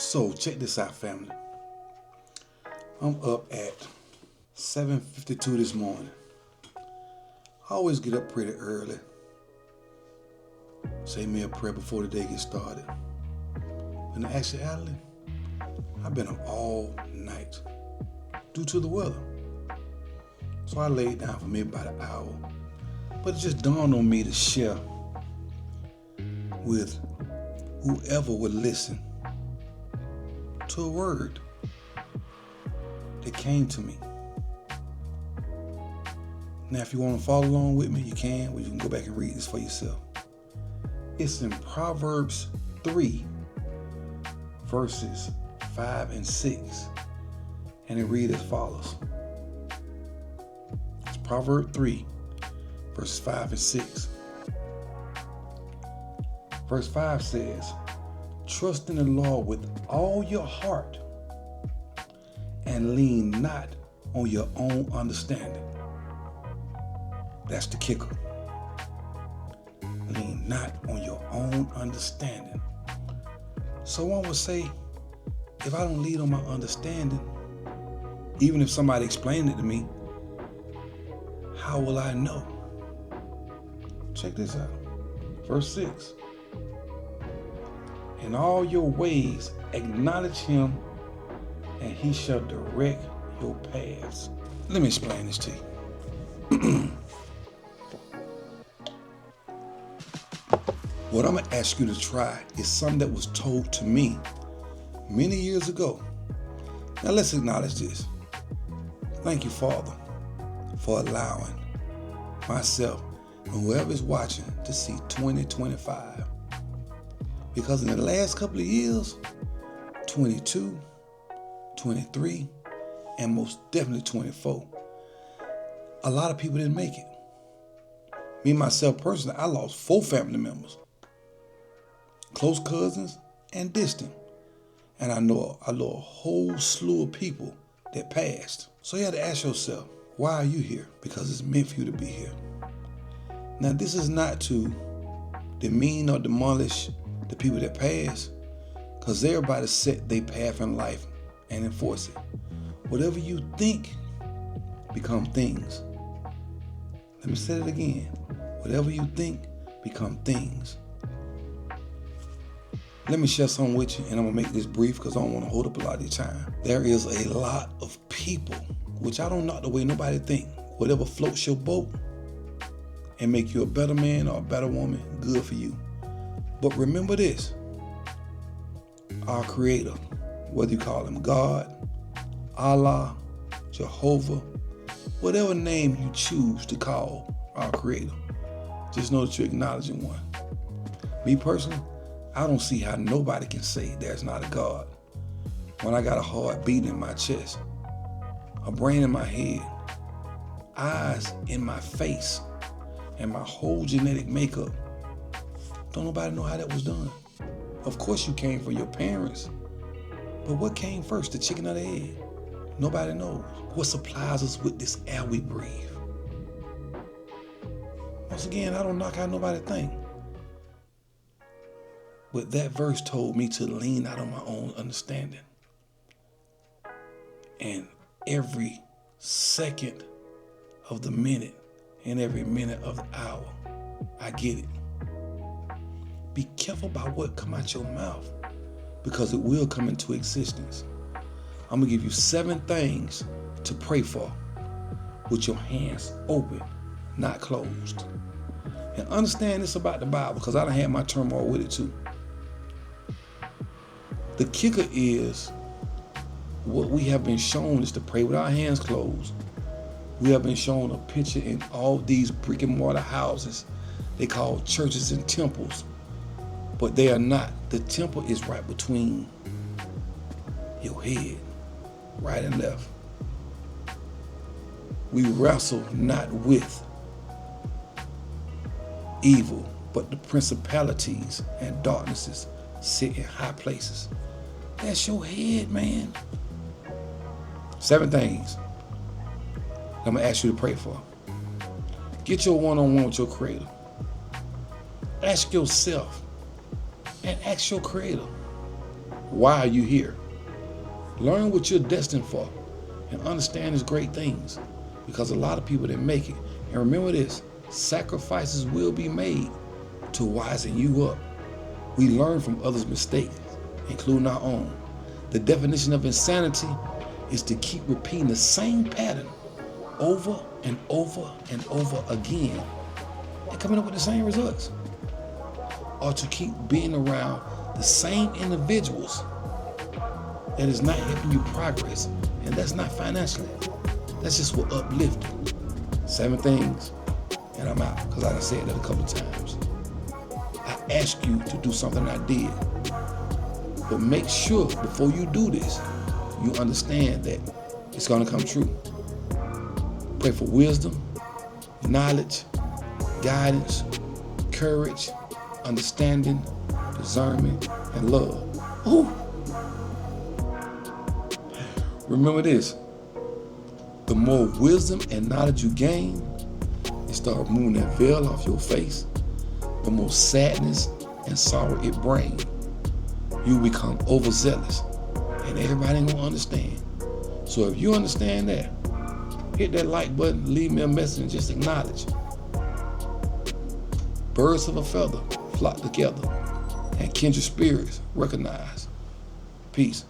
So check this out, family. I'm up at 7:52 this morning. I always get up pretty early. Say me a prayer before the day gets started. In actuality, I've been up all night due to the weather. So I laid down for maybe about an hour. But it just dawned on me to share with whoever would listen to a word that came to me. Now, if you want to follow along with me, you can, or you can go back and read this for yourself. It's in Proverbs 3, verses 5 and 6, and it reads as follows. It's Proverbs 3, verses 5 and 6. Verse 5 says, "Trust in the Lord with all your heart and lean not on your own understanding." That's the kicker. Lean not on your own understanding. So one would say, if I don't lean on my understanding, even if somebody explained it to me, how will I know? Check this out. Verse 6. "In all your ways acknowledge him, and he shall direct your paths." Let me explain this to you. What I'm going to ask you to try is something that was told to me many years ago. Now let's acknowledge this. Thank you, Father, for allowing myself and whoever is watching to see 2025. Because in the last couple of years, 22, 23, and most definitely 24, a lot of people didn't make it. Me, myself personally, I lost 4 family members. Close cousins and distant. And I know a whole slew of people that passed. So you have to ask yourself, why are you here? Because it's meant for you to be here. Now, this is not to demean or demolish the people that passed, because everybody set their path in life and enforce it. Whatever you think become things. Let me say it again. Whatever you think become things. Let me share something with you, and I'm going to make this brief because I don't want to hold up a lot of your time. There is a lot of people, which I don't knock the way nobody think. Whatever floats your boat and make you a better man or a better woman, good for you. But remember this, our Creator, whether you call him God, Allah, Jehovah, whatever name you choose to call our Creator, just know that you're acknowledging one. Me personally, I don't see how nobody can say there's not a God when I got a heart beating in my chest, a brain in my head, eyes in my face, and my whole genetic makeup. Don't nobody know how that was done. Of course you came from your parents, but what came first, the chicken or the egg? Nobody knows. What supplies us with this air we breathe? Once again, I don't knock how nobody think. But that verse told me to lean out on my own understanding. And every second of the minute and every minute of the hour, I get it. Be careful about what come out your mouth, because it will come into existence. I'm going to give you 7 things to pray for with your hands open, not closed. And understand this about the Bible, because I done had my turmoil with it too. The kicker is, what we have been shown is to pray with our hands closed. We have been shown a picture in all these brick and mortar houses they call churches and temples, but they are not. The temple is right between your head, right and left. We wrestle not with evil, but the principalities and darknesses sit in high places. That's your head, man. 7 things I'm going to ask you to pray for. Get your one-on-one with your Creator. Ask yourself and ask your Creator, Why are you here? Learn what you're destined for and understand His great things, because a lot of people didn't make it. And remember this, sacrifices will be made to wisen you up. We learn from others' mistakes, including our own. The definition of insanity is to keep repeating the same pattern over and over and over again and coming up with the same results. Or to keep being around the same individuals that is not helping you progress. And that's not financially. That's just for uplifting. 7 things, and I'm out, because like I said that a couple of times. I asked you to do something I did. But make sure before you do this, you understand that it's going to come true. Pray for wisdom, knowledge, guidance, courage, understanding, discernment, and love. Ooh. Remember this, the more wisdom and knowledge you gain and start removing that veil off your face, the more sadness and sorrow it brings. You become overzealous, and everybody ain't gonna understand. So if you understand that, hit that like button, leave me a message, and just acknowledge. Birds of a feather flock together, and kindred spirits recognize. Peace.